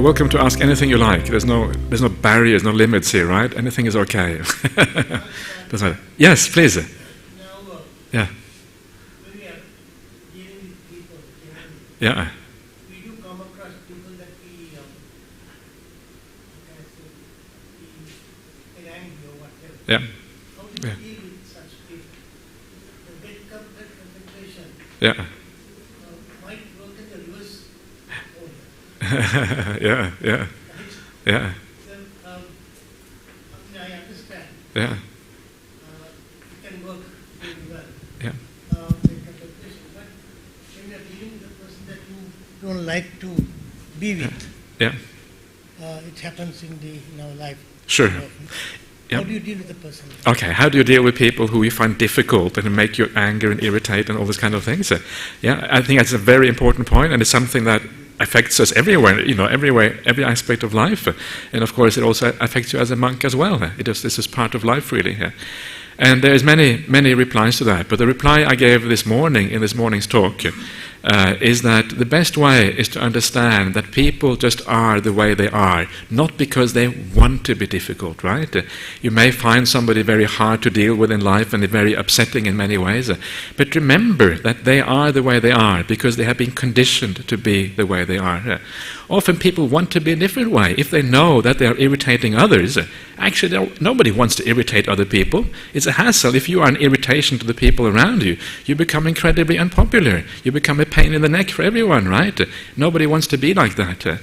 You're welcome to ask anything you like. There's no barriers, no limits here, right? Anything is okay. Doesn't matter. Yes, please. Now, Yeah. when we are dealing with people, Yeah. we do come across people that we get angry or whatever. Yeah. How do you Yeah. deal with such people? The get concentration Yeah. might work in the reverse order. Yeah. Yeah. Yeah. So, I understand. Yeah. It can work really well. Yeah. The concentration. But when you are dealing with a person that you don't like to be with, Yeah. it happens in our life. Sure. How Yeah. do you deal with the person? Okay, how do you deal with people who you find difficult and make you anger and irritate and all those kind of things? Yeah, I think that's a very important point, and it's something that affects us everywhere, every aspect of life. And of course, it also affects you as a monk as well. This is part of life, really. And there's many replies to that. But the reply I gave this morning in this morning's talk is that the best way is to understand that people just are the way they are, not because they want to be difficult, right? You may find somebody very hard to deal with in life and very upsetting in many ways, but remember that they are the way they are because they have been conditioned to be the way they are. Often people want to be a different way. If they know that they are irritating others, actually nobody wants to irritate other people. It's a hassle. If you are an irritation to the people around you, you become incredibly unpopular. You become a pain in the neck for everyone, right? Nobody wants to be like that.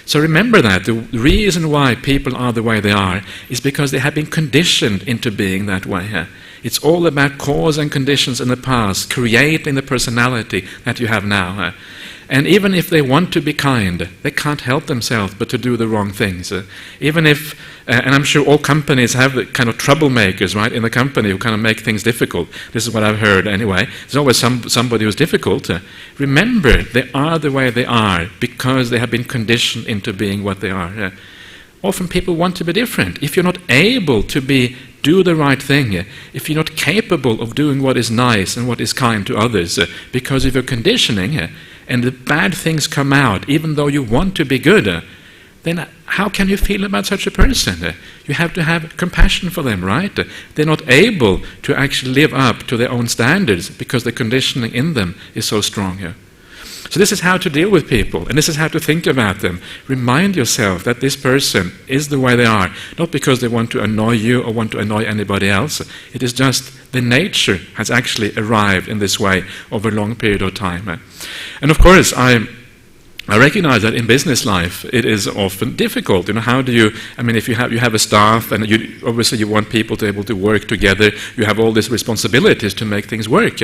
So remember that the reason why people are the way they are is because they have been conditioned into being that way. It's all about cause and conditions in the past, creating the personality that you have now. And even if they want to be kind, they can't help themselves but to do the wrong things. Even if, and I'm sure all companies have the kind of troublemakers, right, in the company who kind of make things difficult. This is what I've heard anyway. There's always somebody who's difficult. Remember, they are the way they are because they have been conditioned into being what they are. Often people want to be different. If you're not able to do the right thing, if you're not capable of doing what is nice and what is kind to others because of your conditioning, and the bad things come out, even though you want to be good, then how can you feel about such a person? You have to have compassion for them, right? They're not able to actually live up to their own standards because the conditioning in them is so strong. So this is how to deal with people, and this is how to think about them. Remind yourself that this person is the way they are, not because they want to annoy you or want to annoy anybody else. It is just the nature has actually arrived in this way over a long period of time. And of course, I recognize that in business life it is often difficult. How do you? I mean, if you have a staff, and obviously you want people to be able to work together, you have all these responsibilities to make things work.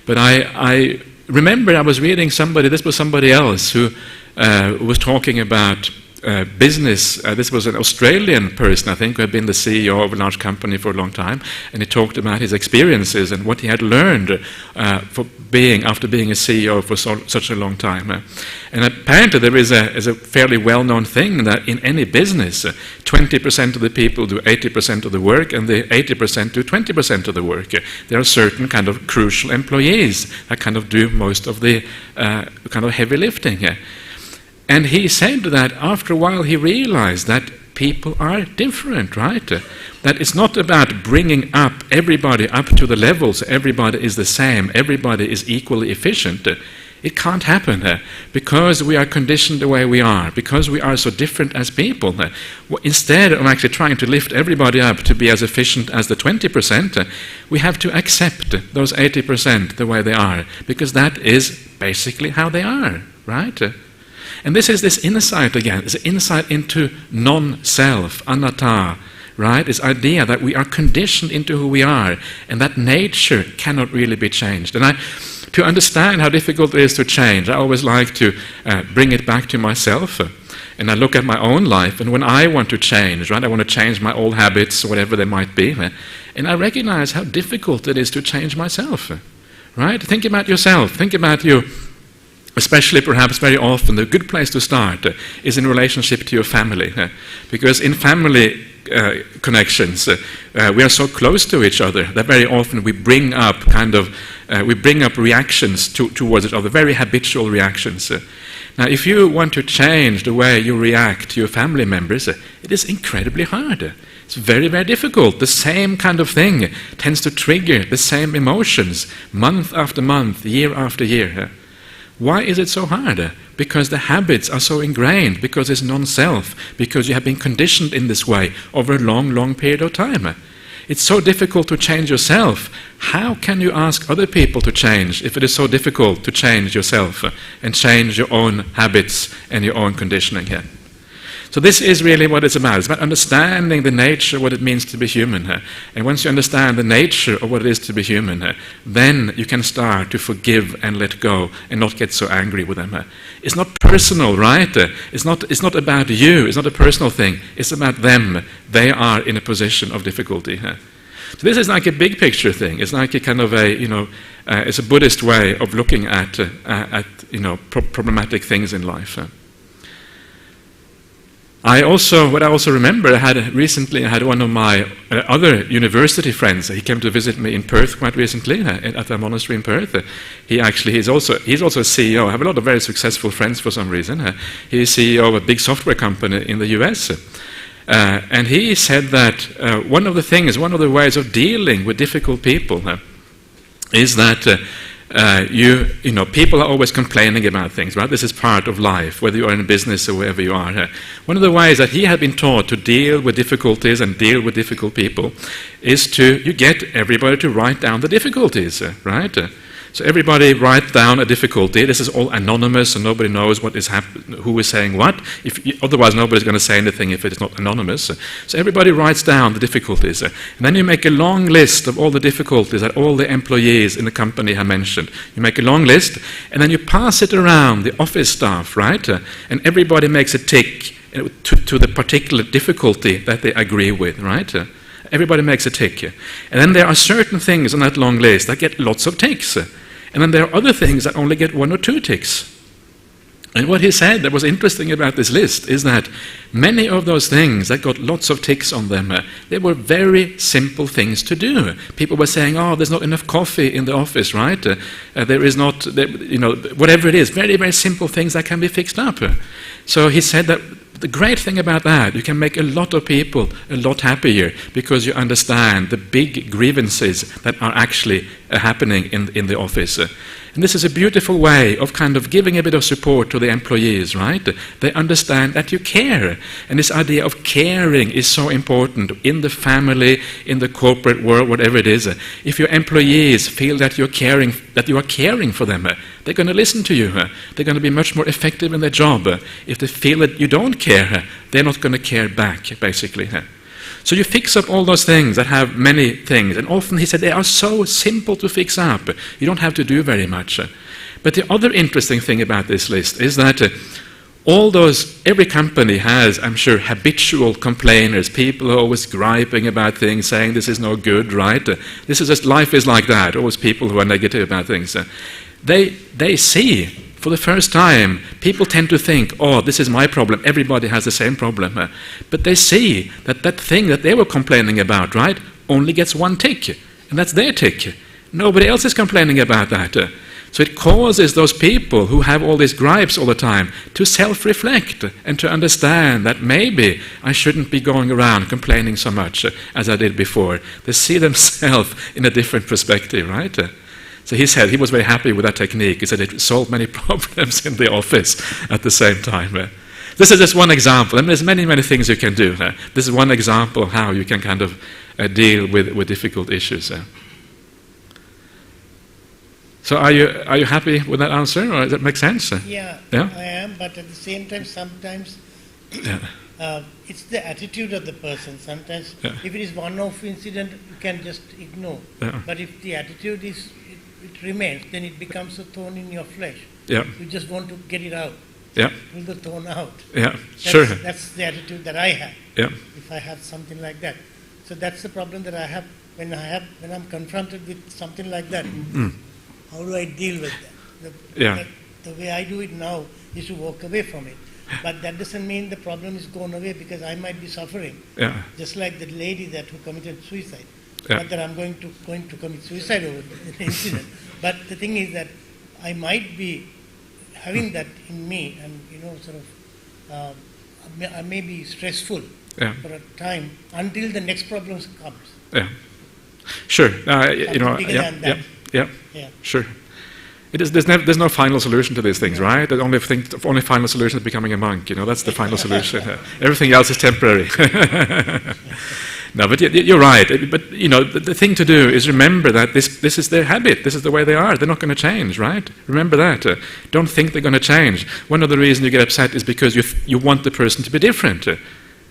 But I remember I was reading this was somebody else who was talking about business. This was an Australian person, I think, who had been the CEO of a large company for a long time, and he talked about his experiences and what he had learned after being a CEO for such a long time. And apparently there is a fairly well-known thing that in any business, 20% of the people do 80% of the work, and the 80% do 20% of the work. There are certain kind of crucial employees that kind of do most of the kind of heavy lifting. And he said that after a while he realized that people are different, right? That it's not about bringing up everybody up to the level so everybody is the same, everybody is equally efficient. It can't happen because we are conditioned the way we are, because we are so different as people. Instead of actually trying to lift everybody up to be as efficient as the 20%, we have to accept those 80% the way they are, because that is basically how they are, right? And this is this insight again, this insight into non-self, anatta, right? This idea that we are conditioned into who we are, and that nature cannot really be changed. And to understand how difficult it is to change, I always like to bring it back to myself. And I look at my own life, and when I want to change, right, I want to change my old habits, whatever they might be, and I recognize how difficult it is to change myself, right? Think about yourself, think about you. Especially, perhaps very often, the good place to start is in relationship to your family. Because in family connections, we are so close to each other that very often we bring up kind of we bring up reactions towards each other, very habitual reactions. Now, if you want to change the way you react to your family members, it is incredibly hard. It's very, very difficult. The same kind of thing tends to trigger the same emotions month after month, year after year. Why is it so hard? Because the habits are so ingrained, because it's non-self, because you have been conditioned in this way over a long, long period of time. It's so difficult to change yourself. How can you ask other people to change if it is so difficult to change yourself and change your own habits and your own conditioning here? So this is really what it's about. It's about understanding the nature of what it means to be human. And once you understand the nature of what it is to be human, then you can start to forgive and let go and not get so angry with them. It's not personal, right? It's not about you. It's not a personal thing. It's about them. They are in a position of difficulty. So this is like a big picture thing. It's like a kind of a, it's a Buddhist way of looking at problematic things in life. What I also remember, I had one of my other university friends. He came to visit me in Perth quite recently at a monastery in Perth. He's also a CEO. I have a lot of very successful friends for some reason. He's CEO of a big software company in the US. And he said that one of the ways of dealing with difficult people is that people are always complaining about things, right? This is part of life, whether you are in business or wherever you are. One of the ways that he had been taught to deal with difficulties and deal with difficult people is you get everybody to write down the difficulties, right? So everybody write down a difficulty. This is all anonymous, and nobody knows what is who is saying what. Otherwise, nobody's going to say anything if it is not anonymous. So everybody writes down the difficulties. And then you make a long list of all the difficulties that all the employees in the company have mentioned. You make a long list, and then you pass it around the office staff, right? And everybody makes a tick to the particular difficulty that they agree with, right? Everybody makes a tick. And then there are certain things on that long list that get lots of ticks. And then there are other things that only get 1 or 2 ticks. And what he said that was interesting about this list is that many of those things that got lots of ticks on them, they were very simple things to do. People were saying, there's not enough coffee in the office, right? There is not, whatever it is, very, very simple things that can be fixed up. So he said that the great thing about that, you can make a lot of people a lot happier because you understand the big grievances that are actually happening in the office. And this is a beautiful way of kind of giving a bit of support to the employees, right? They understand that you care. And this idea of caring is so important in the family, in the corporate world, whatever it is. If your employees feel that you are caring for them, they're going to listen to you. They're going to be much more effective in their job. If they feel that you don't care, they're not going to care back, basically. So you fix up all those things that have many things. And often, he said, they are so simple to fix up. You don't have to do very much. But the other interesting thing about this list is that every company has, I'm sure, habitual complainers, people who are always griping about things, saying this is no good, right? This is just, life is like that, always people who are negative about things. They see, for the first time, people tend to think, this is my problem, everybody has the same problem. But they see that thing that they were complaining about, right, only gets 1 tick, and that's their tick. Nobody else is complaining about that. So it causes those people who have all these gripes all the time to self-reflect and to understand that maybe I shouldn't be going around complaining so much as I did before. They see themselves in a different perspective, right? So he said he was very happy with that technique. He said it solved many problems in the office at the same time. This is just one example, and there's many, many things you can do. This is one example of how you can kind of deal with difficult issues. So are you happy with that answer, or does that make sense? Yeah, I am, but at the same time, sometimes it's the attitude of the person. Sometimes if it is one-off incident, you can just ignore. But if the attitude it remains, then it becomes a thorn in your flesh. You just want to get it out. Pull the thorn out. That's the attitude that I have. If I have something like that. So that's the problem that I have when I'm confronted with something like that. How do I deal with that? The way I do it now is to walk away from it. But that doesn't mean the problem is gone away, because I might be suffering. Just like the lady who committed suicide. Not that I'm going to commit suicide over the incident, but the thing is that I might be having that in me, and I may be stressful for a time until the next problem comes. Yeah, sure. Sure. There's no final solution to these things, right? The only final solution is becoming a monk. That's the final solution. Everything else is temporary. No, but you're right. But the thing to do is remember that this is their habit. This is the way they are. They're not going to change, right? Remember that. Don't think they're going to change. One of the reasons you get upset is because you want the person to be different.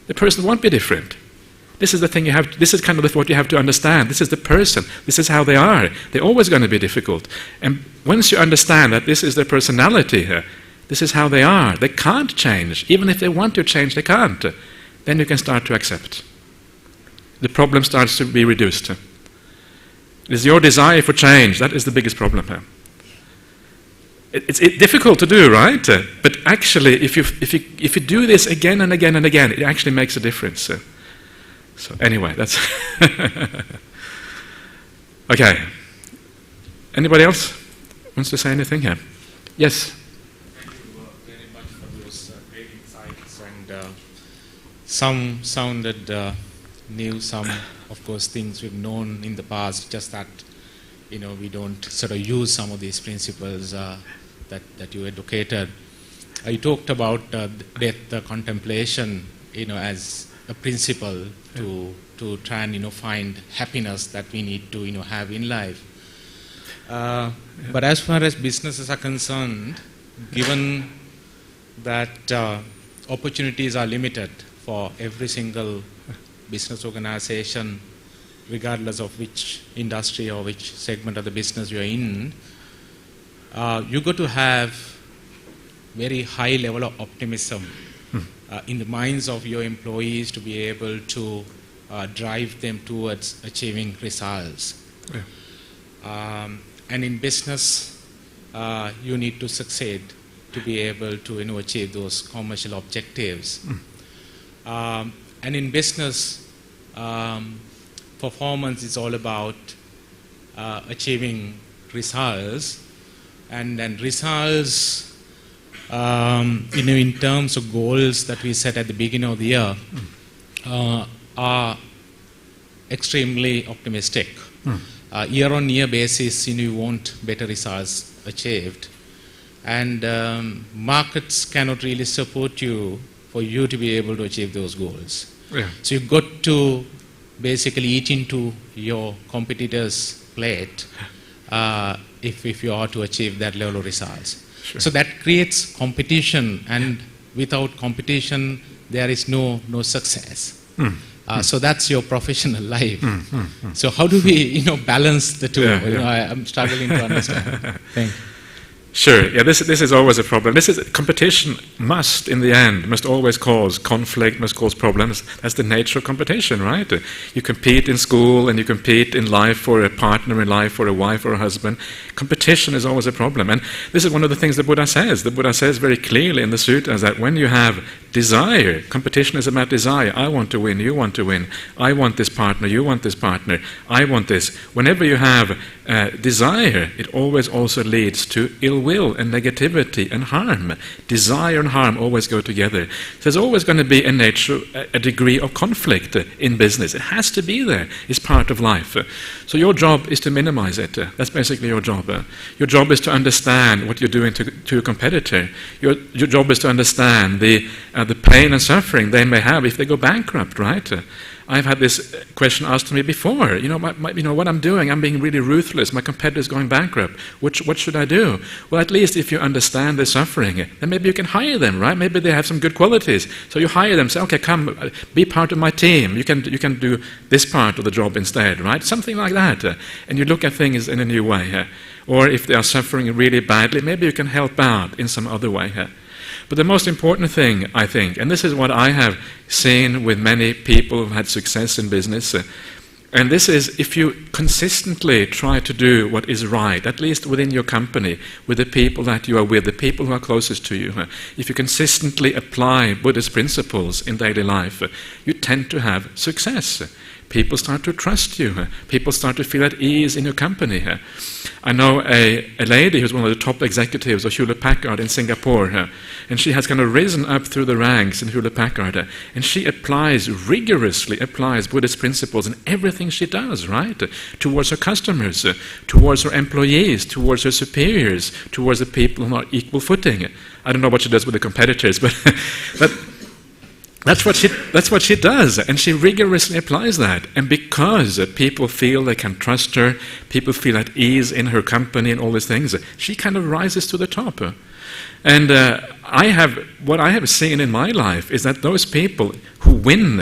The person won't be different. This is the thing this is kind of what you have to understand. This is the person. This is how they are. They're always going to be difficult. And once you understand that this is their personality, this is how they are. They can't change. Even if they want to change, they can't. Then you can start to accept. The problem starts to be reduced. It is your desire for change. That is the biggest problem. It's difficult to do, right? But actually, if you do this again and again and again, it actually makes a difference. So anyway, that's okay. Anybody else wants to say anything here? Yes. Thank you very much for those great insights, and some sounded new, some of course things we've known in the past. Just that we don't sort of use some of these principles that you advocated. You talked about death contemplation, as a principle to try and find happiness that we need to have in life. But as far as businesses are concerned, given that opportunities are limited for every single business organization, regardless of which industry or which segment of the business you're in, you got to have very high level of optimism in the minds of your employees to be able to drive them towards achieving results. Yeah. And in business, you need to succeed to be able to achieve those commercial objectives. And in business, performance is all about achieving results, and then results in terms of goals that we set at the beginning of the year are extremely optimistic. Year-on-year basis, you want better results achieved, and markets cannot really support you for you to be able to achieve those goals. Yeah. So you've got to basically eat into your competitors' plate if you are to achieve that level of results. Sure. So that creates competition, and without competition, there is no success. So that's your professional life. So how do we, balance the two? I'm struggling to understand. Thank you. Sure. Yeah, this is always a problem. Competition must, in the end, must always cause conflict, must cause problems. That's the nature of competition, right? You compete in school and you compete in life for a partner, in life for a wife or a husband. Competition is always a problem. And this is one of the things the Buddha says. The Buddha says very clearly in the suttas that when you have desire, competition is about desire. I want to win, you want to win. I want this partner, you want this partner. I want this. Whenever you have desire, it always also leads to ill will and negativity and harm. Desire and harm always go together. So there's always going to be a degree of conflict in business. It has to be there. It's part of life. So your job is to minimize it. That's basically your job. Your job is to understand what you're doing to a competitor. Your job is to understand the pain and suffering they may have if they go bankrupt, right? I've had this question asked to me before. What I'm doing, I'm being really ruthless. My competitor's going bankrupt. What should I do? Well, at least if you understand their suffering, then maybe you can hire them, right? Maybe they have some good qualities. So you hire them, say, okay, come, be part of my team. You can do this part of the job instead, right? Something like that. And you look at things in a new way. Or if they are suffering really badly, maybe you can help out in some other way. But the most important thing, I think, and this is what I have seen with many people who've had success in business, and this is if you consistently try to do what is right, at least within your company, with the people that you are with, the people who are closest to you, if you consistently apply Buddhist principles in daily life, you tend to have success. people start to trust you. People start to feel at ease in your company. I know a lady who's one of the top executives of Hewlett-Packard in Singapore, and she has kind of risen up through the ranks in Hewlett-Packard, and she rigorously applies Buddhist principles in everything she does, right? Towards her customers, towards her employees, towards her superiors, towards the people on equal footing. I don't know what she does with the competitors, but that's what she does, and she rigorously applies that. And because people feel they can trust her, people feel at ease in her company and all these things, she kind of rises to the top. And what I have seen in my life is that those people who win,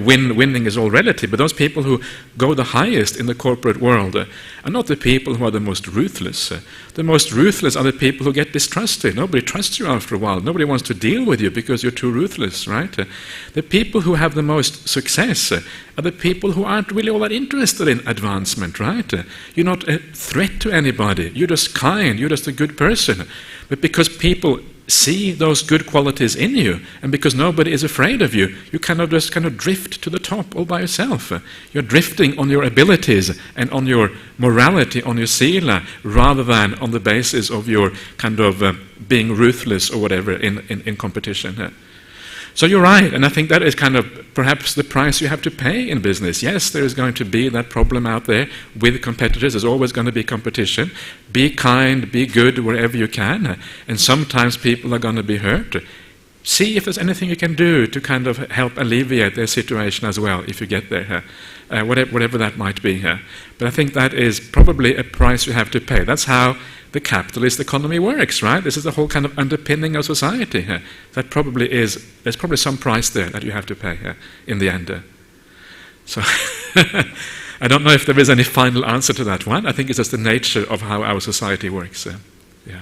winning is all relative, but those people who go the highest in the corporate world are not the people who are the most ruthless. The most ruthless are the people who get distrusted. Nobody trusts you after a while. Nobody wants to deal with you because you're too ruthless, right? The people who have the most success are the people who aren't really all that interested in advancement, right? You're not a threat to anybody. You're just kind. You're just a good person. But because people see those good qualities in you, and because nobody is afraid of you, you just drift to the top all by yourself. You're drifting on your abilities and on your morality, on your sila, rather than on the basis of your being ruthless or whatever in competition. So you're right, and I think that is perhaps the price you have to pay in business. Yes, there is going to be that problem out there with competitors. There's always going to be competition. Be kind, be good wherever you can, and sometimes people are going to be hurt. See if there's anything you can do to help alleviate their situation as well, if you get there, whatever that might be. But I think that is probably a price you have to pay. That's how the capitalist economy works, right? This is the whole underpinning of society. There's probably some price there that you have to pay in the end. So I don't know if there is any final answer to that one. I think it's just the nature of how our society works. Yeah.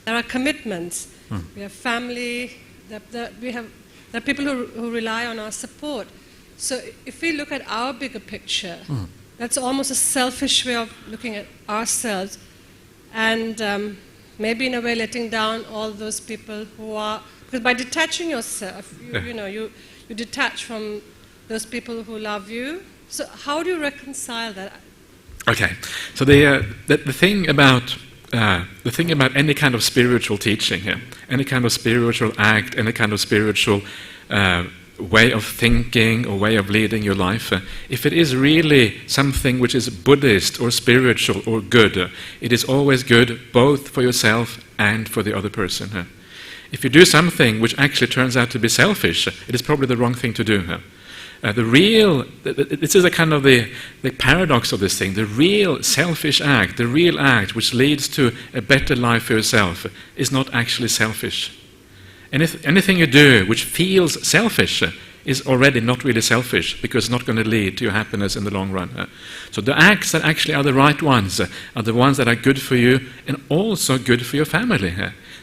There are commitments. We have family. There are people who rely on our support. So if we look at our bigger picture, that's almost a selfish way of looking at ourselves. And maybe in a way letting down all those people who are, because by detaching yourself, you detach from those people who love you. So how do you reconcile that? Okay, so the thing about any kind of spiritual teaching, any kind of spiritual act, any kind of spiritual way of thinking or way of leading your life, if it is really something which is Buddhist or spiritual or good, it is always good both for yourself and for the other person. If you do something which actually turns out to be selfish, it is probably the wrong thing to do. This is the paradox of this thing. The real selfish act, the real act which leads to a better life for yourself, is not actually selfish. Anything you do which feels selfish is already not really selfish, because it's not going to lead to your happiness in the long run. So the acts that actually are the right ones are the ones that are good for you and also good for your family,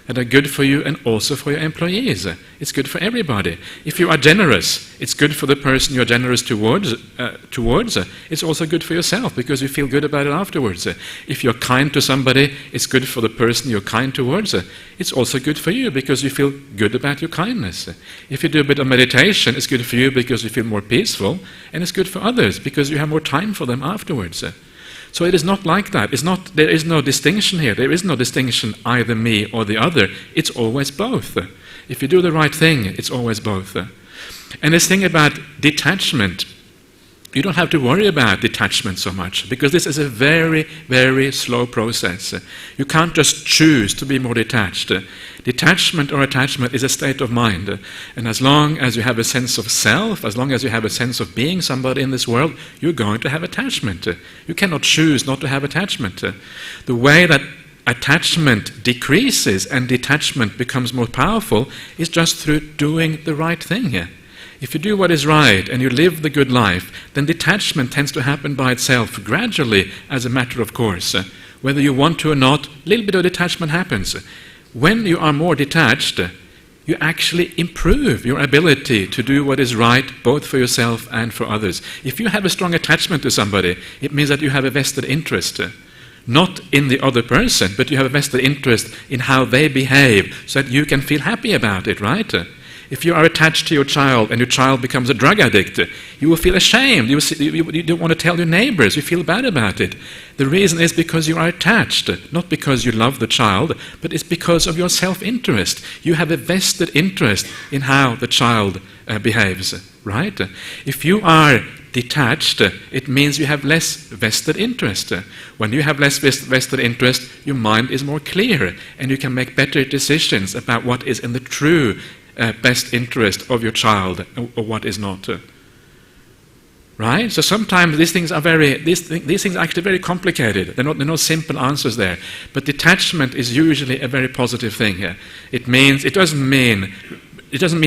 that are good for you and also for your employees. It's good for everybody. If you are generous, it's good for the person you're generous towards. It's also good for yourself, because you feel good about it afterwards. If you're kind to somebody, it's good for the person you're kind towards. It's also good for you, because you feel good about your kindness. If you do a bit of meditation, it's good for you because you feel more peaceful, and it's good for others because you have more time for them afterwards. So it is not like that. There is no distinction here. There is no distinction either me or the other. It's always both. If you do the right thing, it's always both. And this thing about detachment, you don't have to worry about detachment so much, because this is a very, very slow process. You can't just choose to be more detached. Detachment or attachment is a state of mind. And as long as you have a sense of self, as long as you have a sense of being somebody in this world, you're going to have attachment. You cannot choose not to have attachment. The way that attachment decreases and detachment becomes more powerful is just through doing the right thing. If you do what is right and you live the good life, then detachment tends to happen by itself, gradually, as a matter of course. Whether you want to or not, a little bit of detachment happens. When you are more detached, you actually improve your ability to do what is right, both for yourself and for others. If you have a strong attachment to somebody, it means that you have a vested interest. Not in the other person, but you have a vested interest in how they behave, so that you can feel happy about it, right? If you are attached to your child and your child becomes a drug addict, you will feel ashamed. You don't want to tell your neighbors. You feel bad about it. The reason is because you are attached, not because you love the child, but it's because of your self-interest. You have a vested interest in how the child behaves, right? If you are detached, it means you have less vested interest. When you have less vested interest, your mind is more clear and you can make better decisions about what is in the true best interest of your child or what is not. Right? So sometimes these things are these things are actually very complicated. There are no simple answers there. But detachment is usually a very positive thing here. It doesn't mean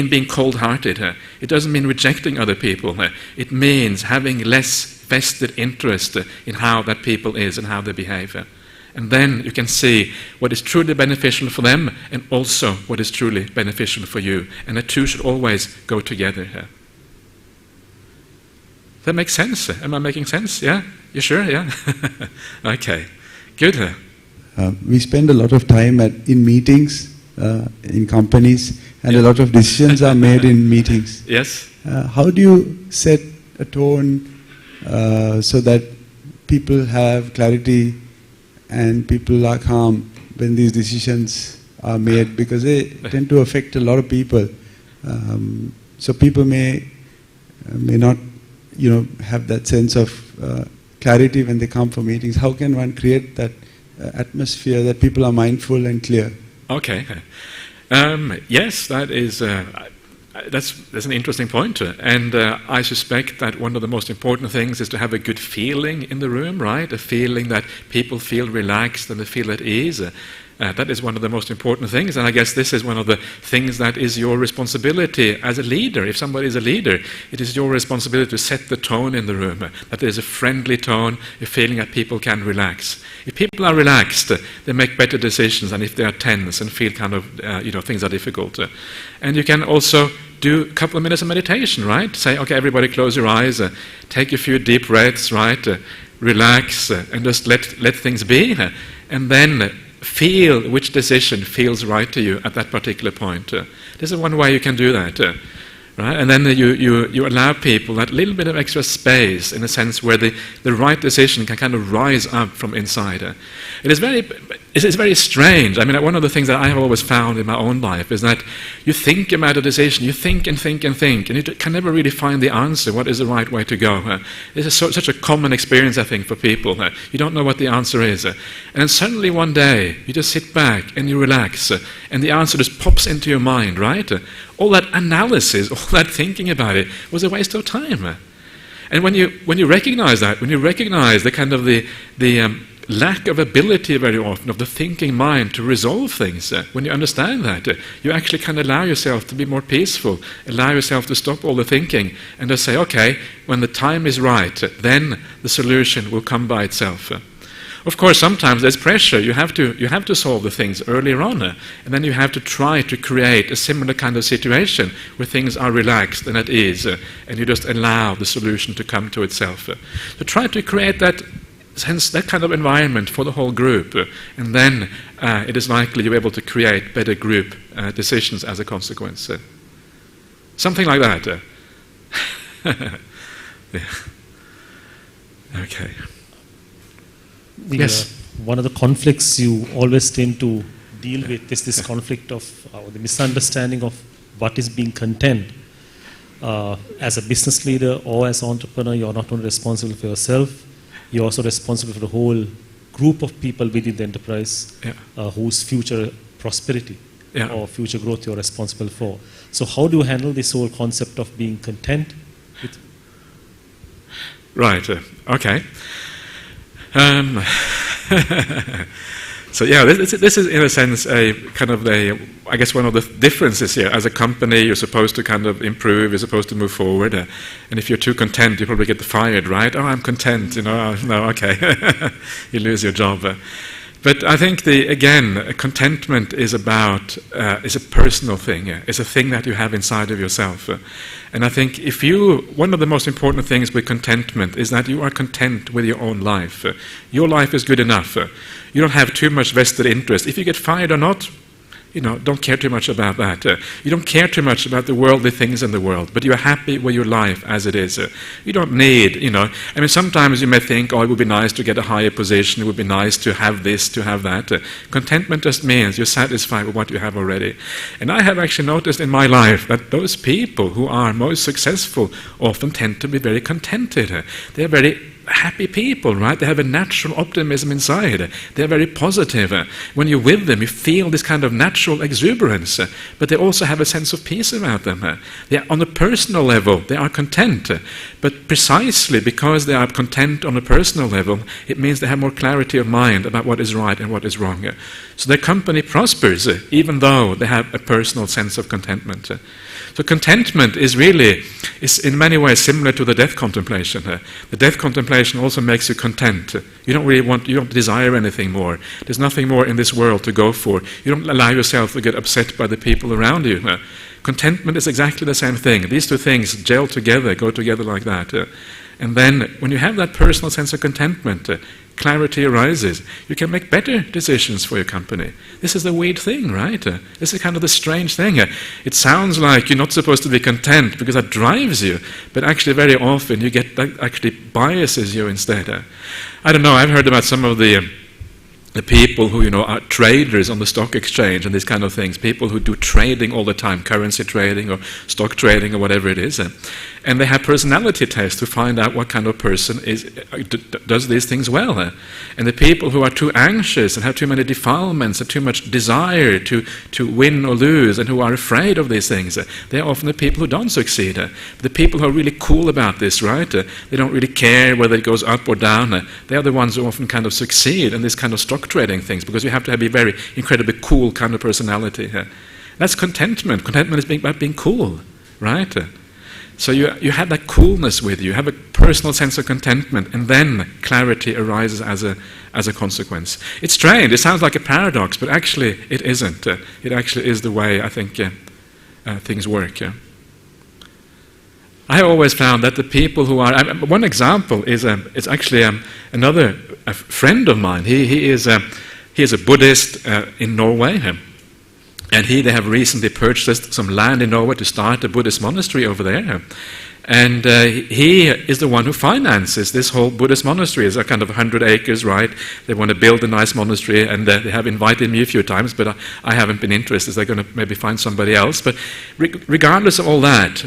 being cold-hearted. It doesn't mean rejecting other people. It means having less vested interest in how that people is and how they behave. And then you can see what is truly beneficial for them and also what is truly beneficial for you. And the two should always go together. That makes sense? Am I making sense? Yeah? You sure? Yeah? Okay. Good. We spend a lot of time in meetings, in companies, and a lot of decisions are made in meetings. Yes. How do you set a tone so that people have clarity and people are calm when these decisions are made? Because they tend to affect a lot of people. So people may not, have that sense of clarity when they come for meetings. How can one create that atmosphere that people are mindful and clear? Okay. Yes, that is that's an interesting point, and I suspect that one of the most important things is to have a good feeling in the room, right? A feeling that people feel relaxed and they feel at ease. That is one of the most important things, and I guess this is one of the things that is your responsibility as a leader. If somebody is a leader, it is your responsibility to set the tone in the room, that there is a friendly tone, a feeling that people can relax. If people are relaxed, they make better decisions than if they are tense and feel kind of, things are difficult. And you can also do a couple of minutes of meditation, right? Say, okay, everybody close your eyes, take a few deep breaths, right? Relax and just let things be. And then feel which decision feels right to you at that particular point. This is one way you can do that. Right? And then you allow people that little bit of extra space in a sense where the right decision can kind of rise up from inside. It is very strange. I mean, one of the things that I have always found in my own life is that you think about a decision, you think and think and think, and you can never really find the answer, what is the right way to go. This is such a common experience, I think, for people. You don't know what the answer is. And then suddenly one day, you just sit back and you relax, and the answer just pops into your mind, right? All that analysis, all that thinking about it was a waste of time. And when you recognize that, when you recognize the kind of the lack of ability very often of the thinking mind to resolve things, when you understand that, you actually can allow yourself to be more peaceful, allow yourself to stop all the thinking and just say, okay, when the time is right, then the solution will come by itself. Of course, sometimes there's pressure. You have to solve the things earlier on, and then you have to try to create a similar kind of situation where things are relaxed and at ease, and you just allow the solution to come to itself. So try to create that sense, that kind of environment for the whole group, and then it is likely you're able to create better group decisions as a consequence. Something like that. Yeah. Okay. Yes. One of the conflicts you always tend to deal with is this conflict of the misunderstanding of what is being content. As a business leader or as an entrepreneur, you're not only responsible for yourself, you're also responsible for the whole group of people within the enterprise whose future prosperity or future growth you're responsible for. So how do you handle this whole concept of being content? Right, okay. So yeah, this is in a sense a kind of I guess one of the differences here. As a company, you're supposed to kind of improve, you're supposed to move forward, and if you're too content, you probably get fired, right? Oh, I'm content, no, okay, you lose your job. But I think contentment is is a personal thing. It's a thing that you have inside of yourself. And I think one of the most important things with contentment is that you are content with your own life. Your life is good enough. You don't have too much vested interest. If you get fired or not, don't care too much about that. You don't care too much about the worldly things in the world, but you're happy with your life as it is. You don't need, sometimes you may think, it would be nice to get a higher position, it would be nice to have this, to have that. Contentment just means you're satisfied with what you have already. And I have actually noticed in my life that those people who are most successful often tend to be very contented. They're very happy people, right? They have a natural optimism inside. They're very positive. When you're with them, you feel this kind of natural exuberance, but they also have a sense of peace about them. They are, on a personal level, they are content, but precisely because they are content on a personal level, it means they have more clarity of mind about what is right and what is wrong. So their company prospers, even though they have a personal sense of contentment. So contentment is in many ways similar to the death contemplation. The death contemplation also makes you content. You don't desire anything more. There's nothing more in this world to go for. You don't allow yourself to get upset by the people around you. Contentment is exactly the same thing. These two things gel together, go together like that. And then when you have that personal sense of contentment, clarity arises. You can make better decisions for your company. This is the weird thing, right? This is kind of the strange thing. It sounds like you're not supposed to be content because that drives you, but actually very often you get that actually biases you instead. I don't know, I've heard about some of the people who are traders on the stock exchange and these kind of things, people who do trading all the time, currency trading or stock trading or whatever it is, and they have personality tests to find out what kind of person does these things well. And the people who are too anxious and have too many defilements and too much desire to win or lose and who are afraid of these things, they're often the people who don't succeed. The people who are really cool about this, right? They don't really care whether it goes up or down. They are the ones who often kind of succeed in this kind of stock trading things, because you have to have a very incredibly cool kind of personality. That's contentment. Contentment is about being cool, right? So you have that coolness with you, you have a personal sense of contentment, and then clarity arises as a consequence. It's strange, it sounds like a paradox, but actually it isn't. It actually is the way I think things work. I always found that the people who are... one example is it's actually another friend of mine. He is a Buddhist in Norway. And they have recently purchased some land in Norway to start a Buddhist monastery over there. And he is the one who finances this whole Buddhist monastery. It's a kind of 100 acres, right? They want to build a nice monastery, and they have invited me a few times, but I haven't been interested. They're going to maybe find somebody else. But regardless of all that,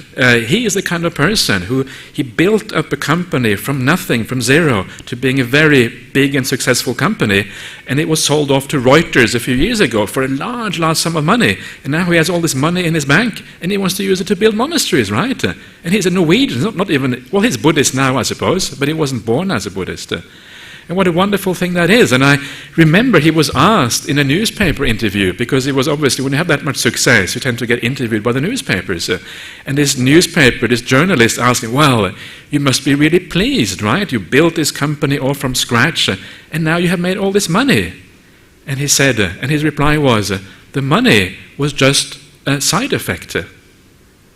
he is the kind of person who he built up a company from nothing, from zero, to being a very big and successful company. And it was sold off to Reuters a few years ago for a large sum of money. And now he has all this money in his bank, and he wants to use it to build monasteries, right? And he's a Norwegian, not even, well, he's Buddhist now, I suppose, but he wasn't born as a Buddhist. And what a wonderful thing that is. And I remember he was asked in a newspaper interview, because it was obviously, when you have that much success, you tend to get interviewed by the newspapers. And this journalist asked him, well, you must be really pleased, right? You built this company all from scratch, and now you have made all this money. And he said, and his reply was, the money was just a side effect.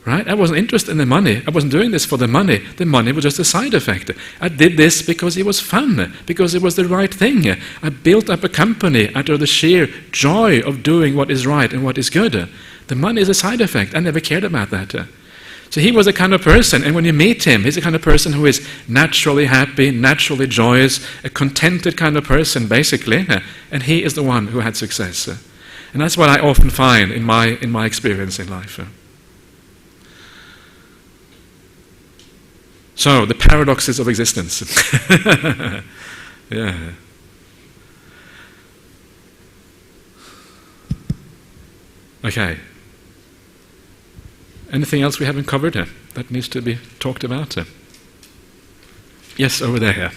Right? I wasn't interested in the money. I wasn't doing this for the money. The money was just a side effect. I did this because it was fun, because it was the right thing. I built up a company out of the sheer joy of doing what is right and what is good. The money is a side effect. I never cared about that. So he was the kind of person, and when you meet him, he's the kind of person who is naturally happy, naturally joyous, a contented kind of person, basically, and he is the one who had success. And that's what I often find in my experience in life. So, the paradoxes of existence. Yeah. Okay. Anything else we haven't covered that needs to be talked about? Yes, over there.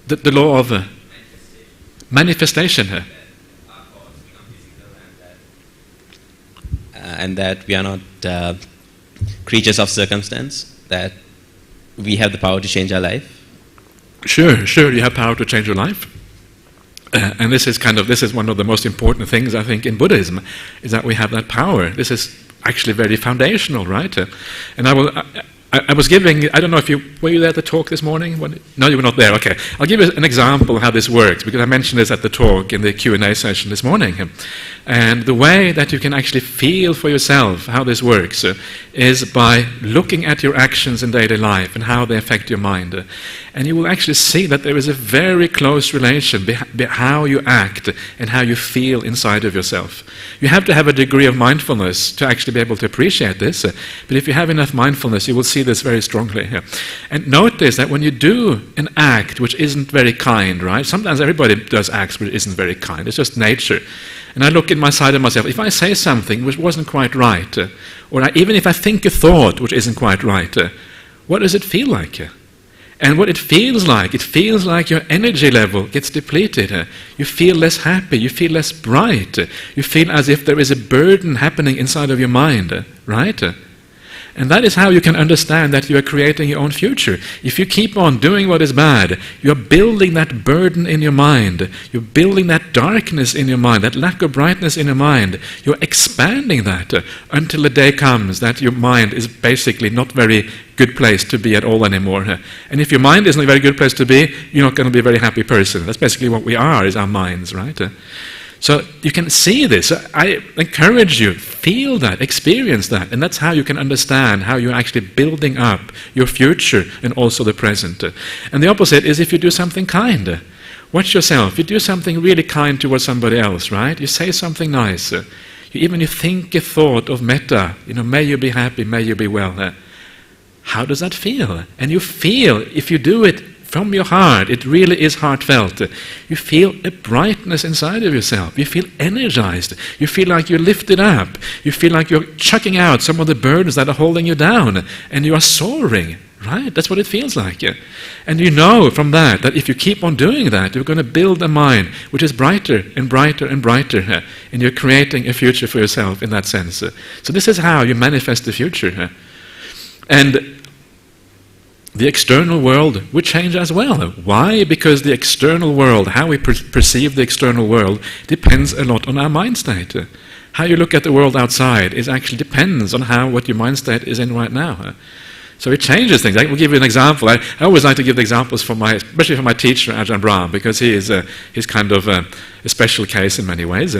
The law of manifestation. And that we are not creatures of circumstance, that we have the power to change our life? Sure, you have power to change your life. And this is one of the most important things, I think, in Buddhism, is that we have that power. This is actually very foundational, right? And I was giving, I don't know if were you there at the talk this morning? No, you were not there, okay. I'll give you an example of how this works, because I mentioned this at the talk in the Q&A session this morning. And the way that you can actually feel for yourself how this works is by looking at your actions in daily life and how they affect your mind. And you will actually see that there is a very close relation between how you act and how you feel inside of yourself. You have to have a degree of mindfulness to actually be able to appreciate this, but if you have enough mindfulness, you will see this very strongly. And notice that when you do an act which isn't very kind, right? Sometimes everybody does acts which isn't very kind. It's just nature. And I look inside of myself. If I say something which wasn't quite right, even if I think a thought which isn't quite right, what does it feel like? And what it feels like your energy level gets depleted. You feel less happy, you feel less bright, you feel as if there is a burden happening inside of your mind, right? And that is how you can understand that you are creating your own future. If you keep on doing what is bad, you are building that burden in your mind. You're building that darkness in your mind, that lack of brightness in your mind. You're expanding that until the day comes that your mind is basically not very good place to be at all anymore. And if your mind isn't a very good place to be, you're not going to be a very happy person. That's basically what we are, is our minds, right? So you can see this. I encourage you, feel that, experience that, and that's how you can understand how you're actually building up your future and also the present. And the opposite is if you do something kind. Watch yourself. You do something really kind towards somebody else, right? You say something nice. You think a thought of metta, may you be happy, may you be well. How does that feel? And you feel, if you do it from your heart, it really is heartfelt. You feel a brightness inside of yourself. You feel energized. You feel like you're lifted up. You feel like you're chucking out some of the burdens that are holding you down, and you are soaring, right? That's what it feels like. And you know from that if you keep on doing that, you're going to build a mind which is brighter and brighter and brighter, and you're creating a future for yourself in that sense. So this is how you manifest the future. And the external world would change as well. Why? Because the external world, how we perceive the external world, depends a lot on our mind state. How you look at the world outside actually depends on what your mind state is in right now. So it changes things. I will give you an example. I always like to give the examples especially for my teacher, Ajahn Brahm, because he's kind of a special case in many ways.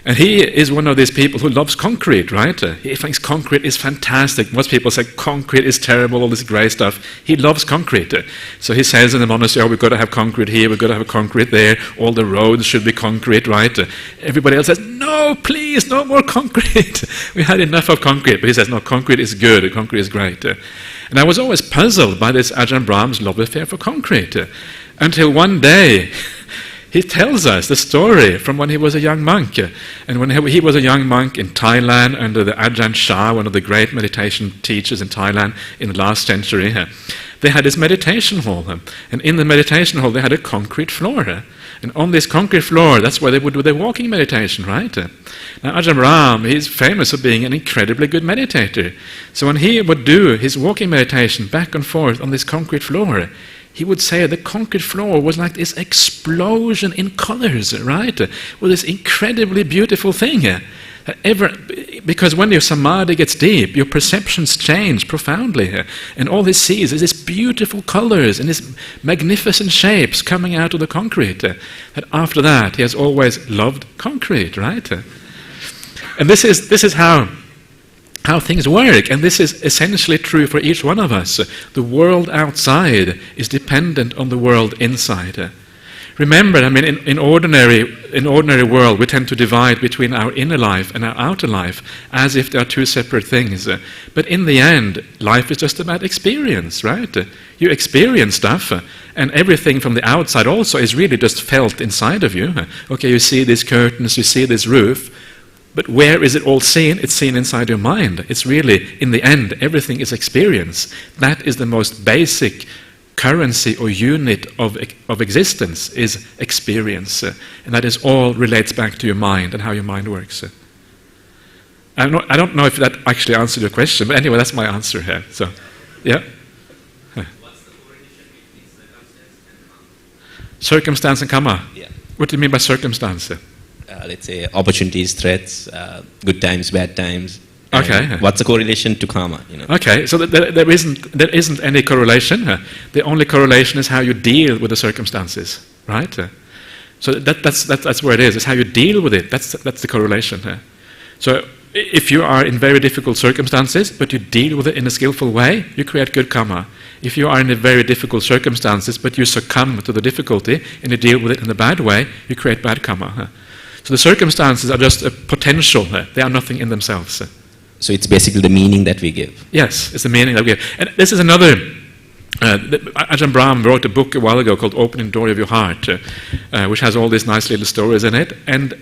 And he is one of these people who loves concrete, right? He thinks concrete is fantastic. Most people say concrete is terrible, all this grey stuff. He loves concrete. So he says in the monastery, we've got to have concrete here, we've got to have concrete there, all the roads should be concrete, right? Everybody else says, no, please, no more concrete. We had enough of concrete. But he says, no, concrete is good, concrete is great. And I was always puzzled by this Ajahn Brahm's love affair for concrete. Until one day, he tells us the story from when he was a young monk. And when he was a young monk in Thailand under the Ajahn Chah, one of the great meditation teachers in Thailand in the last century, they had this meditation hall. And in the meditation hall, they had a concrete floor. And on this concrete floor, that's where they would do their walking meditation, right? Now, Ajahn Brahm, he's famous for being an incredibly good meditator. So when he would do his walking meditation back and forth on this concrete floor, he would say the concrete floor was like this explosion in colors, right? Well, this incredibly beautiful thing. Because when your samadhi gets deep, your perceptions change profoundly. And all he sees is these beautiful colors and these magnificent shapes coming out of the concrete. That after that, he has always loved concrete, right? And this is how things work, and this is essentially true for each one of us. The world outside is dependent on the world inside. Remember, in ordinary world, we tend to divide between our inner life and our outer life as if they are two separate things. But in the end, life is just about experience, right? You experience stuff, and everything from the outside also is really just felt inside of you. Okay, you see these curtains, you see this roof, but where is it all seen? It's seen inside your mind. It's really, in the end, everything is experience. That is the most basic currency or unit of existence, is experience. And that is all relates back to your mind and how your mind works. I don't know if that actually answered your question, but anyway, that's my answer here. So, yeah. What's the correlation between circumstance and karma? Circumstance and karma? Yeah. What do you mean by circumstance? Let's say opportunities, threats, good times, bad times. Okay. What's the correlation to karma? Okay, so there isn't any correlation. The only correlation is how you deal with the circumstances, right? So that's where it is. It's how you deal with it. That's the correlation. So if you are in very difficult circumstances, but you deal with it in a skillful way, you create good karma. If you are in a very difficult circumstances, but you succumb to the difficulty and you deal with it in a bad way, you create bad karma. So the circumstances are just a potential. They are nothing in themselves. So it's basically the meaning that we give. Yes, it's the meaning that we give. And this is another... Ajahn Brahm wrote a book a while ago called Opening Door of Your Heart, which has all these nice little stories in it. And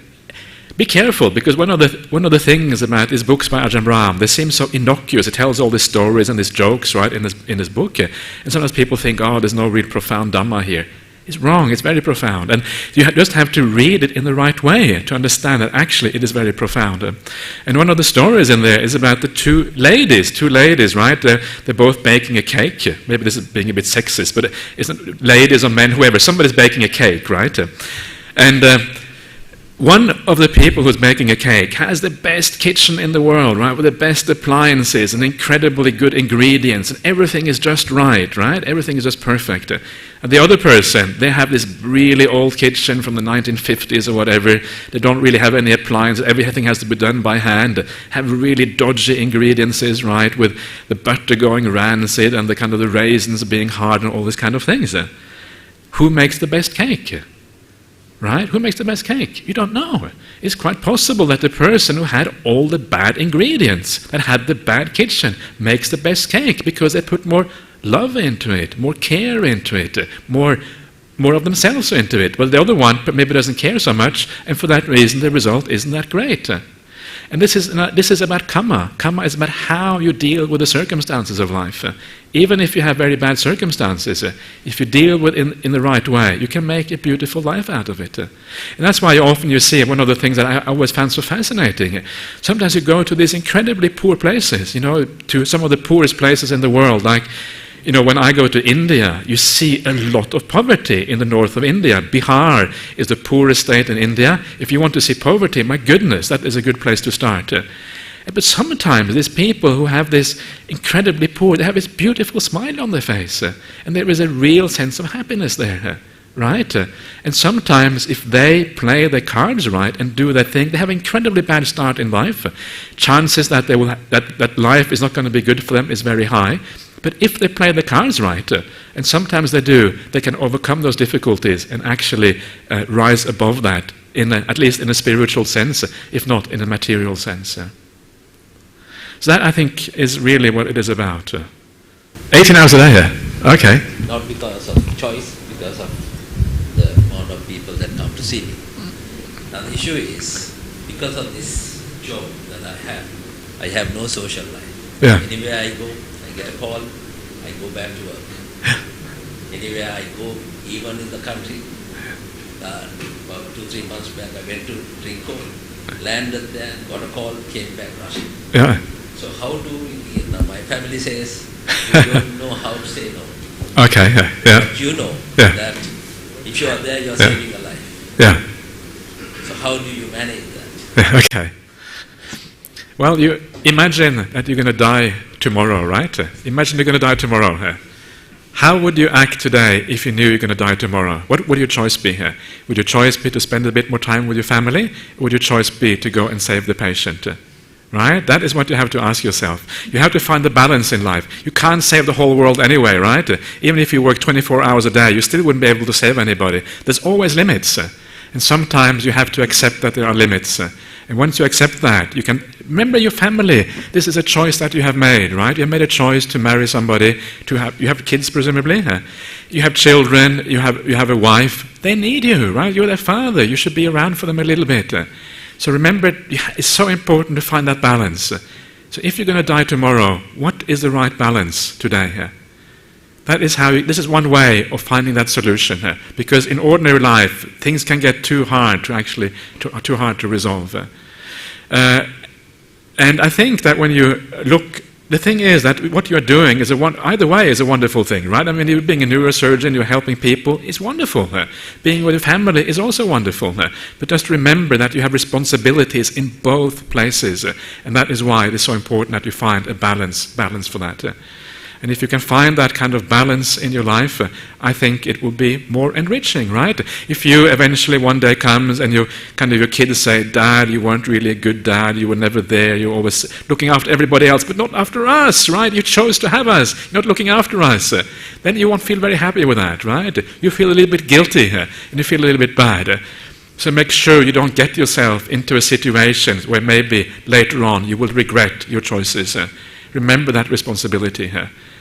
be careful, because one of the things about these books by Ajahn Brahm, they seem so innocuous. It tells all these stories and these jokes, right, in this book. And sometimes people think, oh, there's no real profound Dhamma here. It's wrong. It's very profound. And you just have to read it in the right way to understand that actually it is very profound. And one of the stories in there is about the two ladies, right? They're both baking a cake. Maybe this is being a bit sexist, but it's not ladies or men, whoever. Somebody's baking a cake, right? And one of the people who's making a cake has the best kitchen in the world, right, with the best appliances and incredibly good ingredients, and everything is just right? Everything is just perfect. And the other person, they have this really old kitchen from the 1950s or whatever. They don't really have any appliances. Everything has to be done by hand. Have really dodgy ingredients, right, with the butter going rancid and the raisins being hard and all these kind of things. Who makes the best cake? Right? Who makes the best cake? You don't know. It's quite possible that the person who had all the bad ingredients, that had the bad kitchen, makes the best cake because they put more love into it, more care into it, more of themselves into it. Well, the other one maybe doesn't care so much, and for that reason the result isn't that great. And this is about karma. Karma is about how you deal with the circumstances of life. Even if you have very bad circumstances, if you deal with it in the right way, you can make a beautiful life out of it. And that's why often you see, one of the things that I always found so fascinating, sometimes you go to these incredibly poor places, to some of the poorest places in the world, like, when I go to India, you see a lot of poverty in the north of India. Bihar is the poorest state in India. If you want to see poverty, my goodness, that is a good place to start. But sometimes these people who have this incredibly poor, they have this beautiful smile on their face. And there is a real sense of happiness there. Right? And sometimes if they play their cards right and do their thing, they have an incredibly bad start in life. Chances that that life is not going to be good for them is very high. But if they play the cards right, and sometimes they do, they can overcome those difficulties and actually rise above that, at least in a spiritual sense, if not in a material sense. So that, I think, is really what it is about. 18 hours a day, okay. Not because of choice, because of the amount of people that come to see me. Now the issue is, because of this job that I have no social life. Yeah. Anywhere I go, I get a call, I go back to work. Anywhere I go, even in the country, about 2-3 months back, I went to Trincoe, landed there, got a call, came back rushing. Yeah. So how do we, now my family says, you don't know how to say no. Okay, yeah. But you know that if you are there, you are saving a life. Yeah. So how do you manage that? Okay. Well, you imagine that you're going to die tomorrow, right? Imagine you're going to die tomorrow. How would you act today if you knew you're going to die tomorrow? What would your choice be here? Would your choice be to spend a bit more time with your family? Or would your choice be to go and save the patient? Right? That is what you have to ask yourself. You have to find the balance in life. You can't save the whole world anyway, right? Even if you work 24 hours a day, you still wouldn't be able to save anybody. There's always limits. And sometimes you have to accept that there are limits. And once you accept that, you can remember your family. This is a choice that you have made, right? You have made a choice to marry somebody. You have kids, presumably. You have children. You have a wife. They need you, right? You're their father. You should be around for them a little bit. So remember, it's so important to find that balance. So if you're going to die tomorrow, what is the right balance today? This is one way of finding that solution. Because in ordinary life, things can get too hard to resolve. And I think that when you look the thing is that what you're doing is either way is a wonderful thing, right? I mean, you being a neurosurgeon, you're helping people, is wonderful. Being with your family is also wonderful. But just remember that you have responsibilities in both places, and that is why it is so important that you find a balance for that. And if you can find that kind of balance in your life, I think it will be more enriching, right? If you eventually one day comes and your kids say, "Dad, you weren't really a good dad, you were never there, you're always looking after everybody else, but not after us, right? You chose to have us, you're not looking after us." Then you won't feel very happy with that, right? You feel a little bit guilty and you feel a little bit bad. So make sure you don't get yourself into a situation where maybe later on you will regret your choices. Remember that responsibility.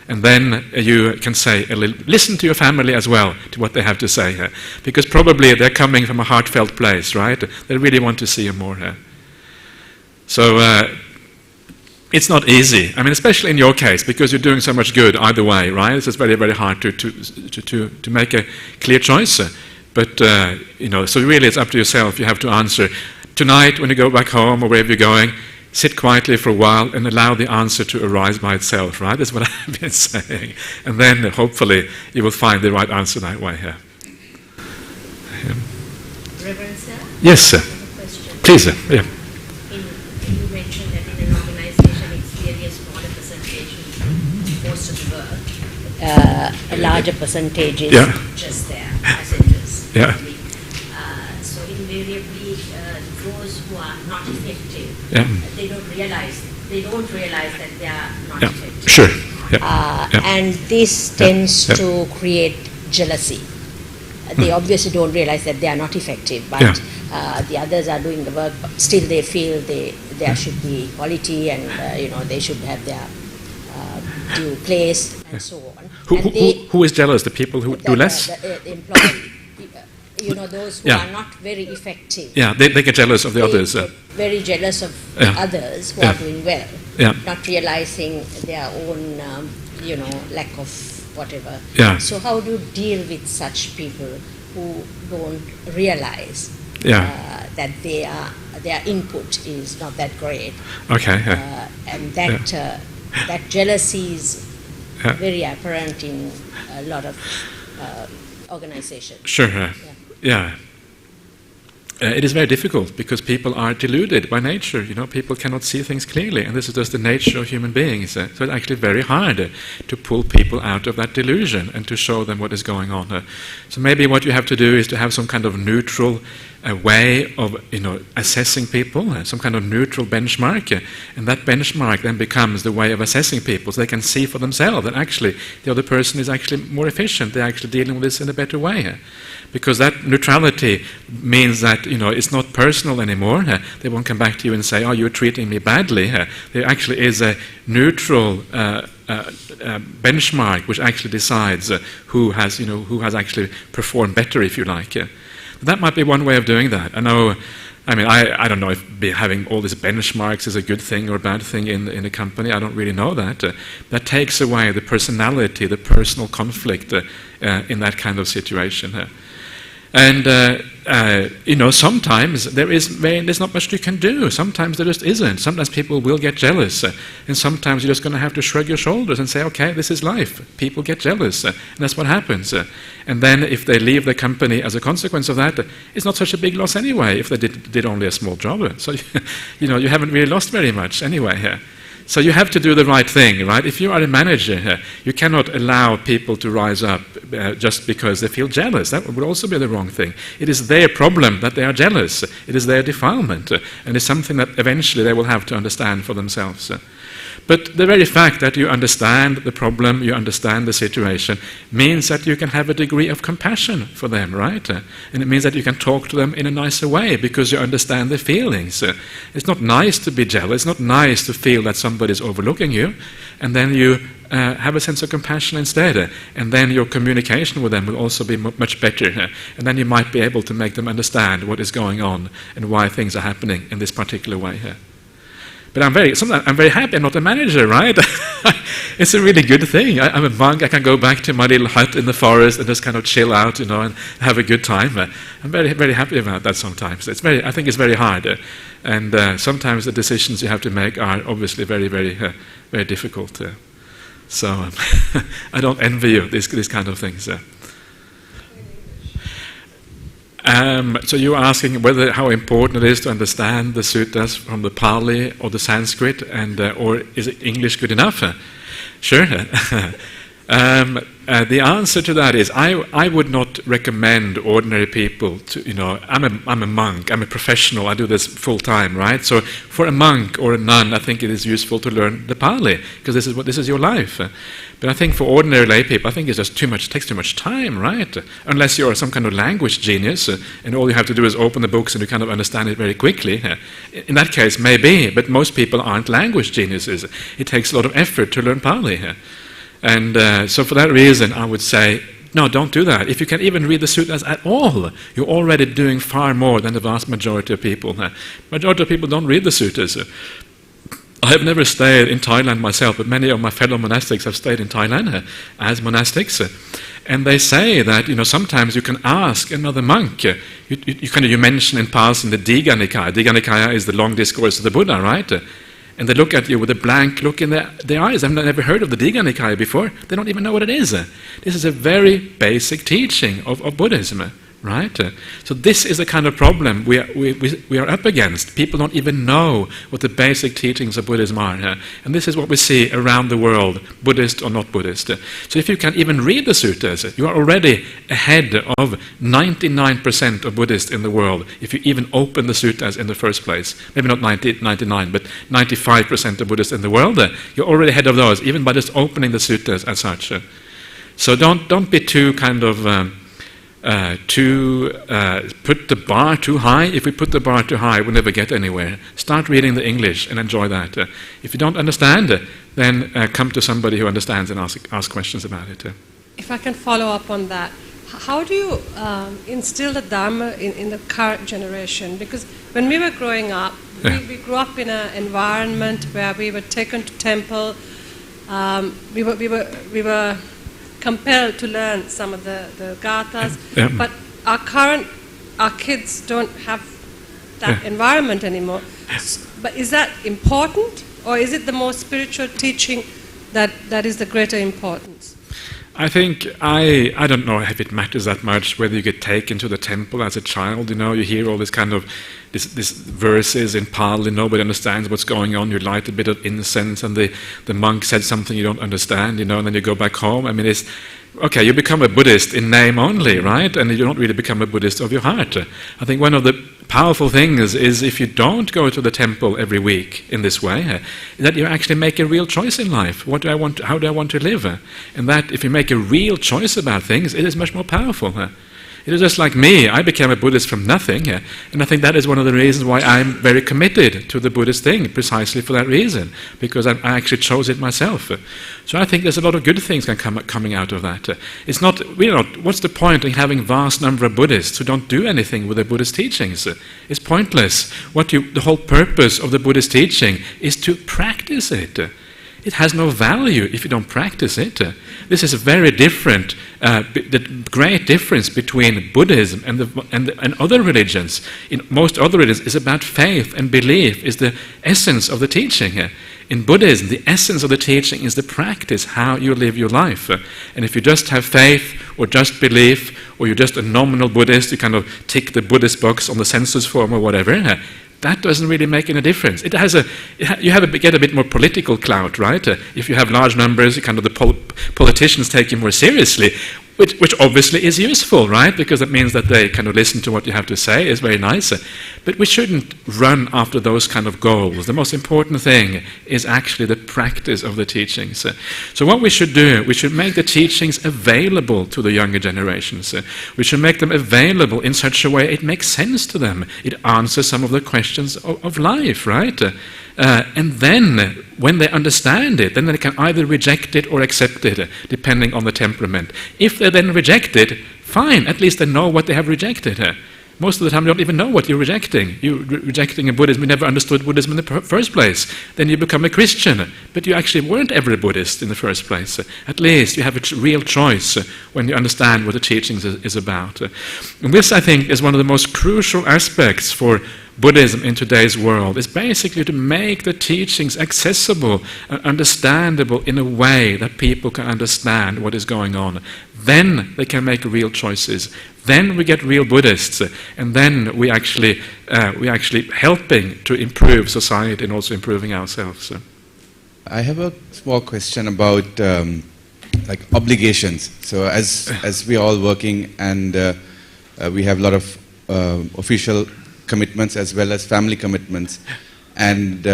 And then you can say listen to your family as well, to what they have to say. Because probably they're coming from a heartfelt place, right? They really want to see you more. So it's not easy. I mean, especially in your case, because you're doing so much good either way, right? It's very, very hard to make a clear choice. But, so really it's up to yourself. You have to answer. Tonight, when you go back home or wherever you're going, sit quietly for a while and allow the answer to arise by itself, right? That's what I've been saying. And then hopefully you will find the right answer that way. Reverend sir? Yes, sir. I have a question. Please, sir. Yeah. You mentioned that in an organization it's really a smaller percentage most of the work. A larger percentage is just there, passengers. Yeah. So invariably those who are not effective, they don't realize that they are not effective. Sure. And this tends to create jealousy. They obviously don't realize that they are not effective, but the others are doing the work, but still they feel there should be equality and they should have their due place and so on. Who is jealous? The people who do less? The employee. Those who are not very effective. Yeah, they get jealous of the others. Very jealous of others who are doing well, not realizing their own, lack of whatever. So how do you deal with such people who don't realize that their input is not that great? Okay. And that jealousy is very apparent in a lot of organizations. Sure. Yeah. It is very difficult because people are deluded by nature. People cannot see things clearly, and this is just the nature of human beings. So it's actually very hard to pull people out of that delusion and to show them what is going on. So maybe what you have to do is to have some kind of neutral way of assessing people, some kind of neutral benchmark, and that benchmark then becomes the way of assessing people, so they can see for themselves that actually the other person is actually more efficient. They're actually dealing with this in a better way. Because that neutrality means that it's not personal anymore. They won't come back to you and say, "Oh, you're treating me badly." There actually is a neutral benchmark which actually decides who has actually performed better, if you like. That might be one way of doing that. I don't know if having all these benchmarks is a good thing or a bad thing in a company. I don't really know that. That takes away the personality, the personal conflict in that kind of situation. And sometimes there's not much you can do. Sometimes there just isn't. Sometimes people will get jealous, and sometimes you're just going to have to shrug your shoulders and say, "Okay, this is life. People get jealous, and that's what happens." And then, if they leave the company as a consequence of that, it's not such a big loss anyway. If they did only a small job, so you haven't really lost very much anyway. So you have to do the right thing, right? If you are a manager, you cannot allow people to rise up just because they feel jealous. That would also be the wrong thing. It is their problem that they are jealous. It is their defilement, and it's something that eventually they will have to understand for themselves. But the very fact that you understand the problem, you understand the situation, means that you can have a degree of compassion for them, right? And it means that you can talk to them in a nicer way because you understand their feelings. It's not nice to be jealous. It's not nice to feel that somebody is overlooking you. And then you have a sense of compassion instead. And then your communication with them will also be much better. And then you might be able to make them understand what is going on and why things are happening in this particular way. But I'm very happy I'm not a manager, right? It's a really good thing. I'm a monk. I can go back to my little hut in the forest and just kind of chill out, and have a good time. I'm very, very happy about that sometimes. I think it's very hard. And sometimes the decisions you have to make are obviously very, very, very difficult. So I don't envy you, these kind of things. So you were asking how important it is to understand the suttas from the Pali or the Sanskrit, or is English good enough? Sure. The answer to that is I would not recommend ordinary people to, I'm a monk, I'm a professional, I do this full time, right? So for a monk or a nun, I think it is useful to learn the Pali, because this is your life. But I think for ordinary lay people, I think it's just takes too much time, right? Unless you're some kind of language genius, and all you have to do is open the books and you kind of understand it very quickly. In that case, maybe, but most people aren't language geniuses. It takes a lot of effort to learn Pali. And so for that reason, I would say, no, don't do that. If you can even read the sutras at all, you're already doing far more than the vast majority of people. Majority of people don't read the sutras. I have never stayed in Thailand myself, but many of my fellow monastics have stayed in Thailand as monastics. And they say that, sometimes you can ask another monk. You mention in passing the Digha Nikaya. Digha Nikaya is the long discourse of the Buddha, right? And they look at you with a blank look in their eyes. I've never heard of the Digha Nikaya before. They don't even know what it is. This is a very basic teaching of Buddhism, right? So this is the kind of problem we are up against. People don't even know what the basic teachings of Buddhism are. And this is what we see around the world, Buddhist or not Buddhist. So if you can even read the sutras, you are already ahead of 99% of Buddhists in the world, if you even open the sutras in the first place. Maybe not 99, but 95% of Buddhists in the world, you're already ahead of those, even by just opening the sutras as such. So don't be too kind of... put the bar too high. If we put the bar too high, we'll never get anywhere. Start reading the English and enjoy that. If you don't understand, then come to somebody who understands and ask questions about it. If I can follow up on that, how do you instill the Dharma in the current generation? Because when we were growing up, we grew up in an environment where we were taken to temple. We were compelled to learn some of the gathas, but our kids don't have that environment anymore. But is that important, or is it the more spiritual teaching that is the greater importance? I think, I don't know if it matters that much whether you get taken to the temple as a child. You hear all this kind of this verses in Pali, nobody understands what's going on, you light a bit of incense and the monk said something you don't understand, and then you go back home. I mean, it's okay, you become a Buddhist in name only, right? And you don't really become a Buddhist of your heart. I think one of the powerful things is if you don't go to the temple every week in this way, that you actually make a real choice in life. How do I want to live? And that if you make a real choice about things, it is much more powerful. It is just like me. I became a Buddhist from nothing, and I think that is one of the reasons why I'm very committed to the Buddhist thing, precisely for that reason, because I actually chose it myself. So I think there's a lot of good things coming out of that. It's not, what's the point in having a vast number of Buddhists who don't do anything with the Buddhist teachings? It's pointless. The whole purpose of the Buddhist teaching is to practice it. It has no value if you don't practice it. This is a very different, the great difference between Buddhism and other religions. In most other religions, is about faith and belief, is the essence of the teaching. In Buddhism, the essence of the teaching is the practice, how you live your life. And if you just have faith or just belief, or you're just a nominal Buddhist, you kind of tick the Buddhist box on the census form or whatever, that doesn't really make any difference. You get a bit more political clout, right? If you have large numbers, the politicians take you more seriously, which obviously is useful, right? Because that means that they kind of listen to what you have to say. It's very nice. But we shouldn't run after those kind of goals. The most important thing is actually the practice of the teachings. So what we should do, we should make the teachings available to the younger generations. We should make them available in such a way it makes sense to them. It answers some of the questions of life, right? And then, when they understand it, then they can either reject it or accept it, depending on the temperament. If they then reject it, fine, at least they know what they have rejected. most of the time you don't even know what you're rejecting. You're rejecting a Buddhism, you never understood Buddhism in the first place. Then you become a Christian, but you actually weren't ever a Buddhist in the first place. At least you have a real choice when you understand what the teachings is about. And this, I think, is one of the most crucial aspects for Buddhism in today's world, is basically to make the teachings accessible and understandable in a way that people can understand what is going on. Then they can make real choices. Then we get real Buddhists, and then we actually helping to improve society and also improving ourselves. I have a small question about like obligations. So as we are all working and we have a lot of official commitments as well as family commitments, and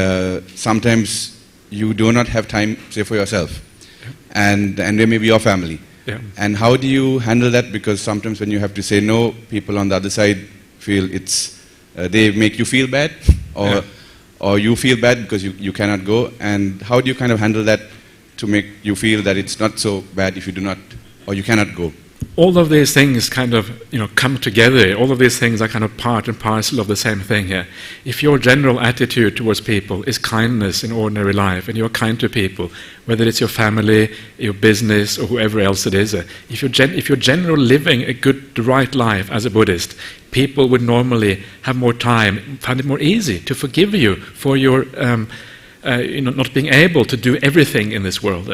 sometimes you do not have time, say, for yourself, and there may be your family. Yeah. And how do you handle that? Because sometimes when you have to say no, people on the other side feel it's they make you feel bad, or you feel bad because you cannot go. And how do you kind of handle that to make you feel that it's not so bad if you do not, or you cannot go? All of these things kind of, come together. All of these things are kind of part and parcel of the same thing here. If your general attitude towards people is kindness in ordinary life, and you're kind to people, whether it's your family, your business, or whoever else it is, if you're generally living the right life as a Buddhist, people would normally have more time, find it more easy to forgive you for your not being able to do everything in this world.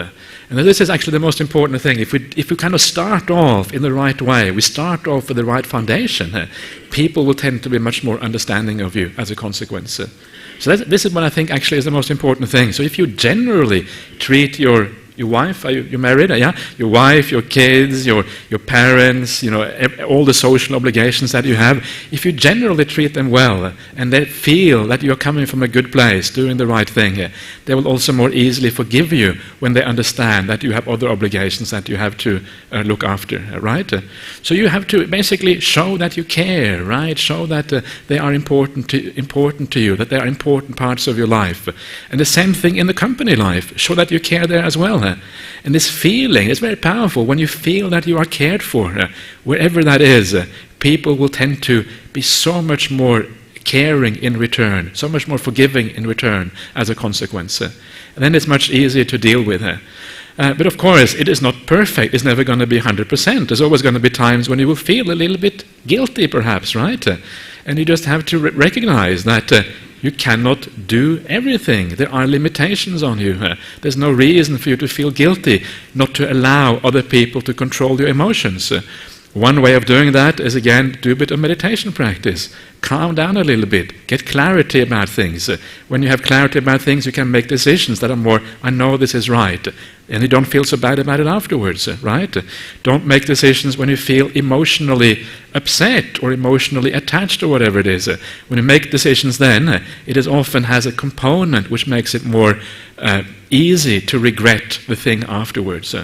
And this is actually the most important thing. If we kind of start off in the right way, we start off with the right foundation, people will tend to be much more understanding of you as a consequence. So this is what I think actually is the most important thing. So if you generally treat your wife, you're married, yeah? Your wife, your kids, your parents, all the social obligations that you have, if you generally treat them well and they feel that you're coming from a good place, doing the right thing, they will also more easily forgive you when they understand that you have other obligations that you have to look after, right? So you have to basically show that you care, right? Show that they are important to you, that they are important parts of your life. And the same thing in the company life. Show that you care there as well. And this feeling is very powerful. When you feel that you are cared for, wherever that is, people will tend to be so much more caring in return, so much more forgiving in return as a consequence. And then it's much easier to deal with. But of course, it is not perfect. It's never going to be 100%. There's always going to be times when you will feel a little bit guilty, perhaps, right? And you just have to recognize that you cannot do everything. There are limitations on you. There's no reason for you to feel guilty, not to allow other people to control your emotions. One way of doing that is, again, do a bit of meditation practice. Calm down a little bit. Get clarity about things. When you have clarity about things, you can make decisions that are more, I know this is right. And you don't feel so bad about it afterwards, right? Don't make decisions when you feel emotionally upset or emotionally attached or whatever it is. When you make decisions then, it often has a component which makes it more easy to regret the thing afterwards.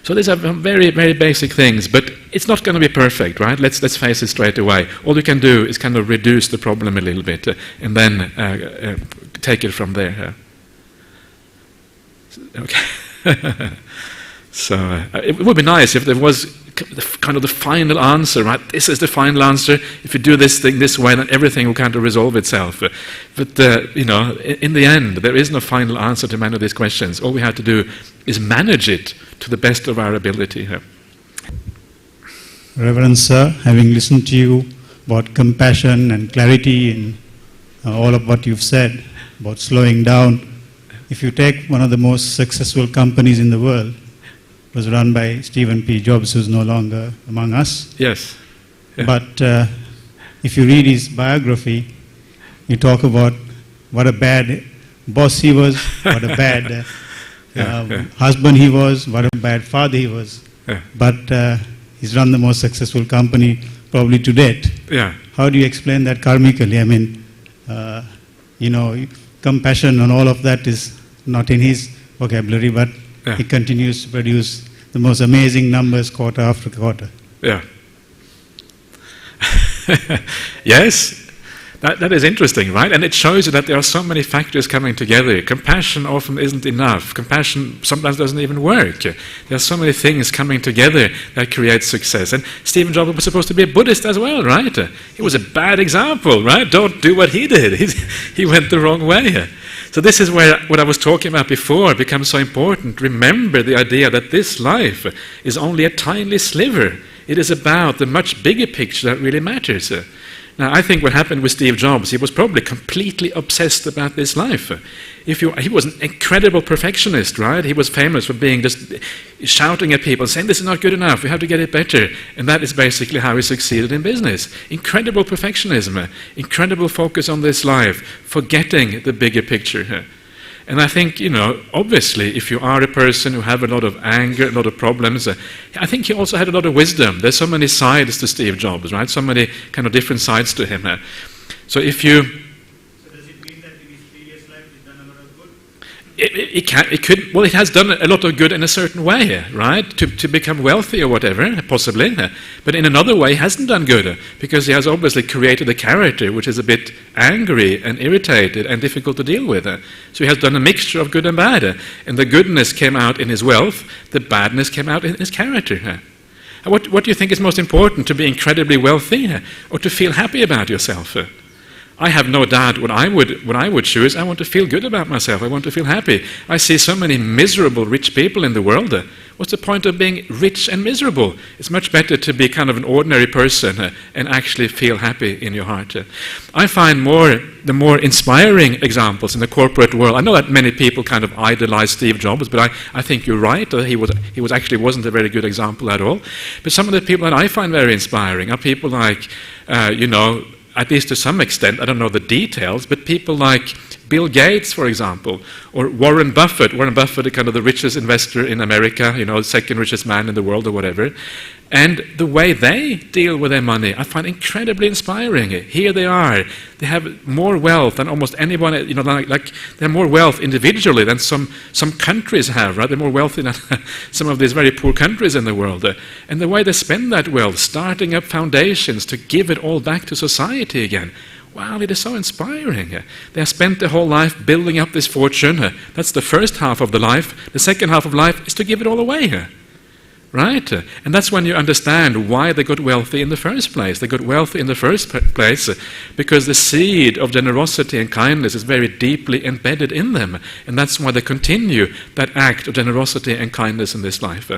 So these are very, very basic things, but it's not going to be perfect, right? Let's face it straight away. All you can do is kind of reduce the problem a little bit and then take it from there. Okay. So it would be nice if there was kind of the final answer, right? This is the final answer. If you do this thing this way, then everything will kind of resolve itself. But in the end, there is no final answer to many of these questions. All we have to do is manage it to the best of our ability. Reverend Sir, having listened to you about compassion and clarity in all of what you've said about slowing down, if you take one of the most successful companies in the world, it was run by Stephen P. Jobs, who's no longer among us. Yes. Yeah. But if you read his biography, you talk about what a bad boss he was, what a bad husband he was, what a bad father he was. Yeah. But he's run the most successful company probably to date. Yeah. How do you explain that karmically? I mean, compassion and all of that is not in his vocabulary, but he continues to produce the most amazing numbers quarter after quarter. Yeah. Yes, That is interesting, right? And it shows you that there are so many factors coming together. Compassion often isn't enough. Compassion sometimes doesn't even work. There are so many things coming together that create success. And Steve Jobs was supposed to be a Buddhist as well, right? He was a bad example, right? Don't do what he did. He went the wrong way. So this is where what I was talking about before becomes so important. Remember the idea that this life is only a tiny sliver. It is about the much bigger picture that really matters. Now, I think what happened with Steve Jobs, he was probably completely obsessed about this life. He was an incredible perfectionist, right? He was famous for being just shouting at people, saying, this is not good enough, we have to get it better. And that is basically how he succeeded in business. Incredible perfectionism, incredible focus on this life, forgetting the bigger picture. And I think, obviously, if you are a person who have a lot of anger, a lot of problems, I think he also had a lot of wisdom. There's so many sides to Steve Jobs, right? So many kind of different sides to him. So if you... So does it mean that in his previous life he's done a lot of good? It has done a lot of good in a certain way, right? To become wealthy or whatever, possibly. But in another way, he hasn't done good, because he has obviously created a character which is a bit angry and irritated and difficult to deal with. So he has done a mixture of good and bad. And the goodness came out in his wealth, the badness came out in his character. What do you think is most important, to be incredibly wealthy or to feel happy about yourself? I have no doubt what I would choose. I want to feel good about myself. I want to feel happy. I see so many miserable rich people in the world. What's the point of being rich and miserable? It's much better to be kind of an ordinary person and actually feel happy in your heart. I find the more inspiring examples in the corporate world. I know that many people kind of idolize Steve Jobs, but I think you're right. He wasn't a very good example at all. But some of the people that I find very inspiring are people like, at least to some extent, I don't know the details, but people like Bill Gates, for example, or Warren Buffett. Warren Buffett is kind of the richest investor in America, the second richest man in the world or whatever. And the way they deal with their money, I find incredibly inspiring. Here they are. They have more wealth than almost anyone, like they have more wealth individually than some countries have, right? They're more wealthy than some of these very poor countries in the world. And the way they spend that wealth, starting up foundations to give it all back to society again. Wow, it is so inspiring. They have spent their whole life building up this fortune. That's the first half of the life. The second half of life is to give it all away. Right? And that's when you understand why they got wealthy in the first place. They got wealthy in the first place because the seed of generosity and kindness is very deeply embedded in them. And that's why they continue that act of generosity and kindness in this life.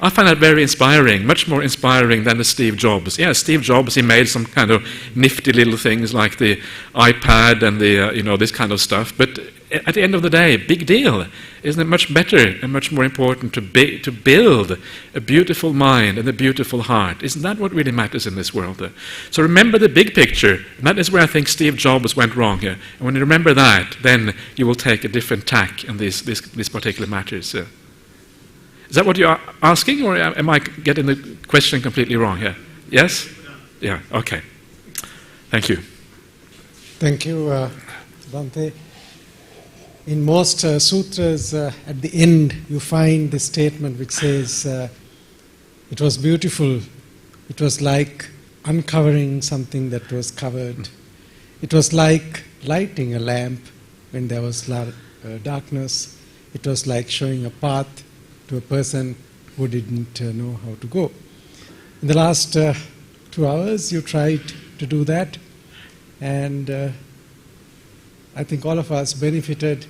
I find that very inspiring, much more inspiring than the Steve Jobs. Yeah, Steve Jobs, he made some kind of nifty little things like the iPad and the, this kind of stuff. But at the end of the day, big deal. Isn't it much better and much more important to build a beautiful mind and a beautiful heart? Isn't that what really matters in this world? So remember the big picture. And that is where I think Steve Jobs went wrong here. And when you remember that, then you will take a different tack in these particular matters. Is that what you're asking, or am I getting the question completely wrong here? Yes? Yeah, okay. Thank you. Thank you, Bhante. In most sutras, at the end, you find this statement which says, it was beautiful. It was like uncovering something that was covered. It was like lighting a lamp when there was darkness. It was like showing a path to a person who didn't know how to go. In the last 2 hours, you tried to do that, and I think all of us benefited,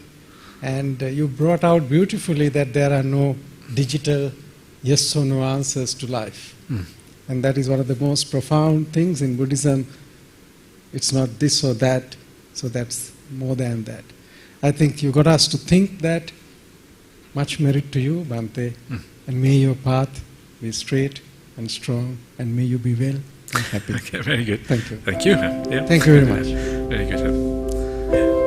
and you brought out beautifully that there are no digital yes or no answers to life. And that is one of the most profound things in Buddhism. It's not this or that, so that's more than that. I think you got us to think that. Much merit to you, Bhante, and may your path be straight and strong, and may you be well and happy. Okay, very good. Thank you. Thank you. Yeah. Thank you very much. Very good.